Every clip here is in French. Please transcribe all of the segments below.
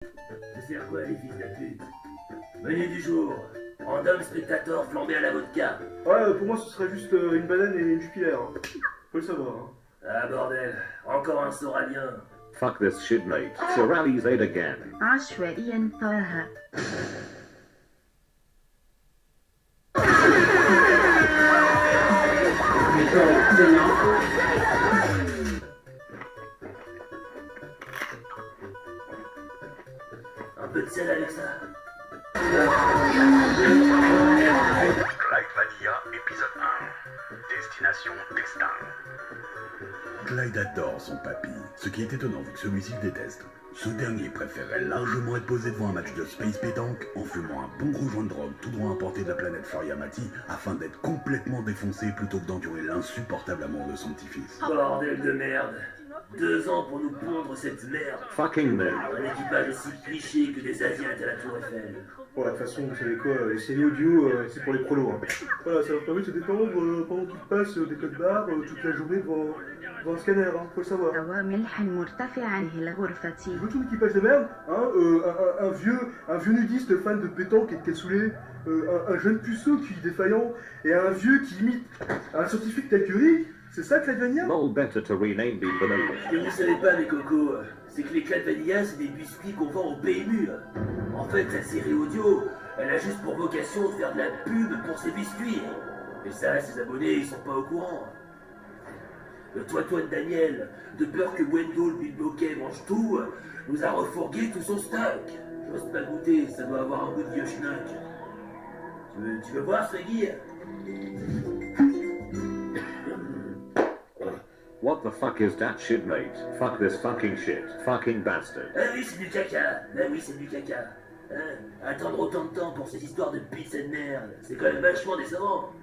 Ça sert quoi les fils de pute? Menu du jour. Random spectator flambé à la vodka. Ouais, pour moi ce serait juste une banane et une jupilaire. Hein. Faut le savoir. Hein. Ah bordel, encore un soralien. Fuck this shit, mate. Sorali's aid again. عشوائيا طه. Un peu de sel avec ça. Clyde Vanilla, épisode 1. Destination Destin. Clyde adore son papy, ce qui est étonnant vu que celui-ci le déteste. Ce dernier préférait largement être posé devant un match de Space Pétanque en fumant un bon gros joint de drogue tout droit importé de la planète Fariamati afin d'être complètement défoncé plutôt que d'endurer l'insupportable amour de son petit-fils. Bordel de merde. 2 ans pour nous pondre cette merde. Fucking merde. Un équipage aussi cliché que des Asiates à la Tour Eiffel. Bon, de toute façon, vous savez quoi, les séries audio, c'est pour les prolos. Hein. Voilà, ça leur permet de se détendre pendant qu'ils passent des codes barres toute la journée devant un scanner, hein, faut le savoir. وملح مرتفع عن الغرفة. Tu veux tout l'équipage de merde, hein, un vieux nudiste fan de pétanque et de cassoulet, un jeune puceau qui est défaillant, et un vieux qui imite un scientifique tel que Rick. C'est ça, Clyde Vanilla? Lol, better to rename the vanilla. Ce que vous savez pas, mes cocos, c'est que les Clyde Vanilla, c'est des biscuits qu'on vend au PMU. En fait, la série audio, elle a juste pour vocation de faire de la pub pour ses biscuits. Et ça, ses abonnés, ils sont pas au courant. Le Toitoine Daniel, de peur que Wendell Bilboquet mange tout, nous a refourgué tout son stock. J'ose pas goûter, ça doit avoir un goût de vieux schnock. Tu veux voir, Swaggy? What the fuck is that shit, mate? Fuck this fucking shit. Fucking bastard. Ah oui, c'est du caca. Ah oui, c'est du caca. Hein? Attendre autant de temps pour ces histoires de pizza de merde, c'est quand même vachement décevant.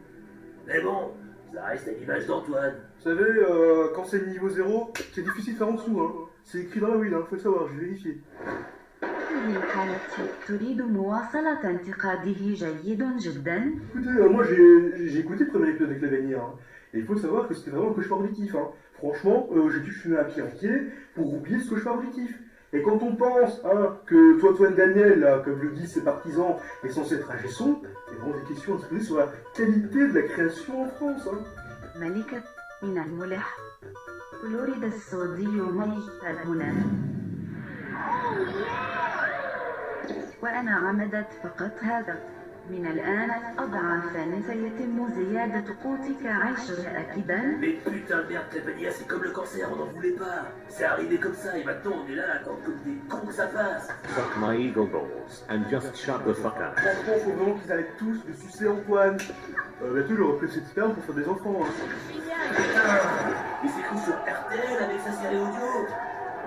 Mais bon, ça reste à l'image d'Antoine. Vous savez, quand c'est le niveau 0, c'est difficile de faire en dessous. Hein. C'est écrit dans la will, hein, faut le savoir, j'ai vérifié. هذه الحالة تريد مواصلة انتقاده جيد جدا. Écoutez, moi j'ai écouté le premier épisode avec la Vanilla, hein, et il faut savoir que c'était vraiment un cauchemar auditif. Hein. Franchement, j'ai dû fumer un pied entier pour oublier ce cauchemar auditif. Et quand on pense hein, que Toitoine Daniel, là, comme le disent ses partisans, est censé être un gesson, il y a vraiment des questions à se poser sur la qualité de la création en France. Hein. ملكة من الملح. كلوريد الصودي ميت هنا. وأنا عمدت فقط هذا. من الآن أضعافا سيتم زيادة قوتك 10 أكيدا. Mais putain de merde, Clyde, c'est comme le cancer, on n'en voulait pas. C'est arrivé comme ça et maintenant on est là à attendre comme des cons que ça passe. Suck my eagle balls and just shut the fuck up. Franchement, faut vraiment qu'ils arrêtent tous de sucer Antoine. Bientôt, il aura plus de sperme pour faire des enfants. Hein. Putain, il s'est cru sur RTL avec sa série audio.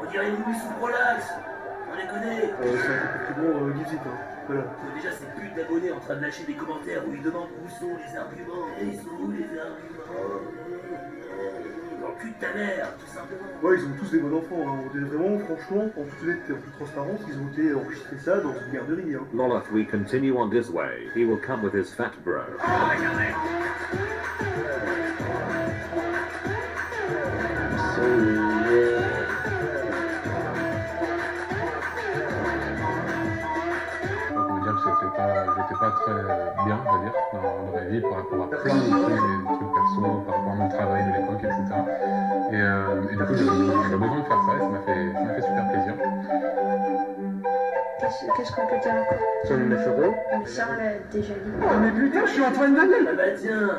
On dirait Louis sous Prolax. On les connaît. C'est un peu plus bon, Gizit. Hein. Voilà. Déjà ces putes d'abonnés en train de lâcher des commentaires où ils demandent où sont les arguments. Et ils sont où les arguments? Dans le cul de ta mère, tout simplement. Ouais, ils ont tous des bons enfants. Hein. On dirait vraiment, franchement, en toute honnêteté, en toute transparence, ils ont été enregistrés ça dans une garderie. Hein. Lol, if we continue on this way, he will come with his fat bro. J'étais pas très bien, on va dire, dans la vie par rapport à plein de trucs perso, par rapport à mon travail de l'époque, etc. Et du coup, j'avais besoin de faire ça et ça m'a fait super plaisir. Qu'est-ce qu'on peut dire encore? Sur le chevaux? Ça, on l'a déjà dit. Oh, mais putain, je suis Antoine Daniel! Ah bah tiens,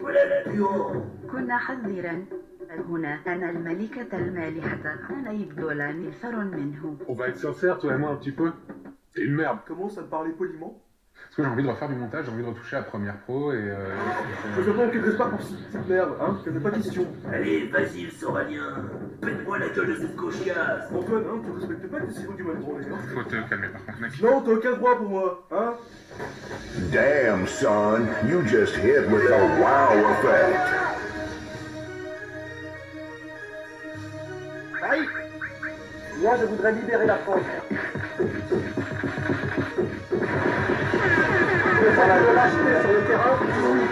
voilà la bureau. كنا حذرا. هنا أنا الملكة المالحة. أنا يبدو لي الفر منه. On va être sincère, toi et moi, un petit peu. C'est une merde. Commence à me parler poliment. Parce que j'ai envie de refaire du montage, j'ai envie de retoucher à Premiere Pro et... Je veux pas quelque part pour cette merde, hein, il n'y a pas question. Allez, vas-y le Soralien. Pète-moi la gueule de cette cochiasse. Antoine, hein, tu respectes pas tes signaux du mal tourné, hein. Faut te calmer par contre, mec. Non, t'as aucun droit pour moi, hein. Damn, son, you just hit with a wow effect. Aïe! Moi, je voudrais libérer la France. Voilà, de lâcheté sur le terrain, oui.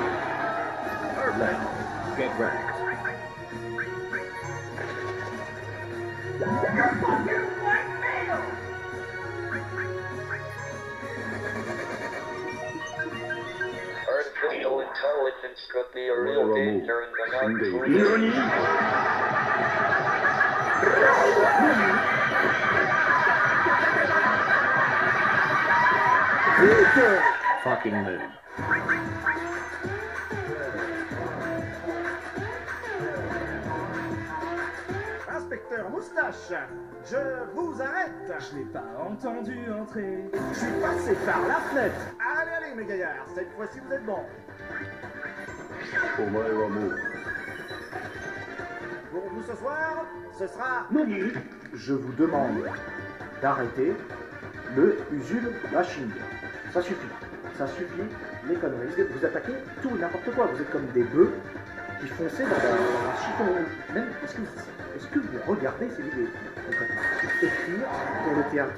Get wrecked. It's could be a real danger in the night. Nani? Fucking noob. Inspecteur Moustache, je vous arrête. Je n'ai pas entendu entrer. Je suis passé par la fenêtre. Allez, allez, mes gaillards, cette fois-ci vous êtes bons. Pour vous ce soir, ce sera... Nani. Je vous demande d'arrêter le Usul Machine. Ça suffit. Ça suffit, les conneries. Vous attaquez tout et n'importe quoi. Vous êtes comme des bœufs qui fonçaient dans un chiffon rouge. Même, est-ce que vous regardez ces vidéos concrètement? Écrire pour le théâtre.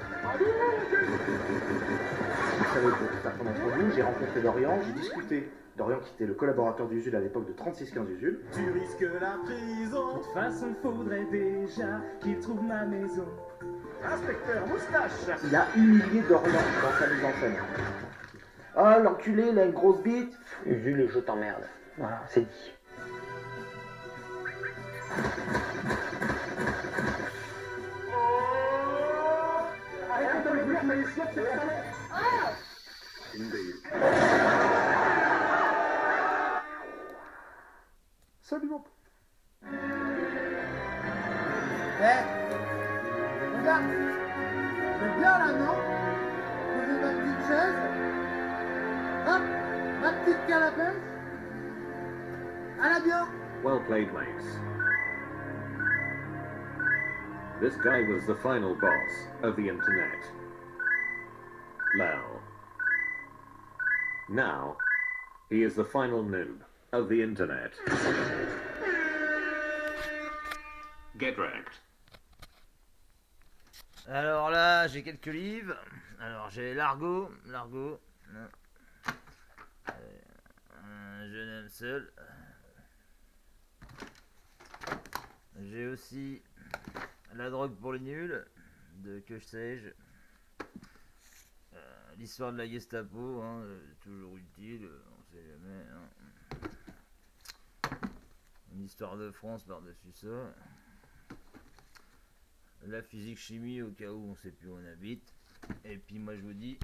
Vous savez, pour certains d'entre vous, j'ai rencontré Dorian, j'ai discuté. Dorian qui était le collaborateur d'Usul à l'époque de 3615 Usul. Tu risques la prison. De toute façon, faudrait déjà qu'il trouve ma maison. Inspecteur Moustache. Il a humilié Dorian dans sa mise en scène. Ah, l'enculé, il a une grosse bite. Usul, je t'emmerde. Voilà, c'est dit. Salut mon pote. Regarde, c'est bien là, non? Posez ma petite chaise. Hop, ma petite canne à pêche. À la bien. Well played, mates. This guy was the final boss of the internet. Lol. Now, he is the final noob of the internet. Get wrecked. Alors là, j'ai quelques livres. Alors j'ai Largo. Un jeune homme seul. J'ai aussi La drogue pour les nuls de Que sais-je. L'histoire de la Gestapo, hein, toujours utile, on sait jamais. Hein. Une histoire de France par-dessus ça. La physique-chimie au cas où on sait plus où on habite. Et puis moi je vous dis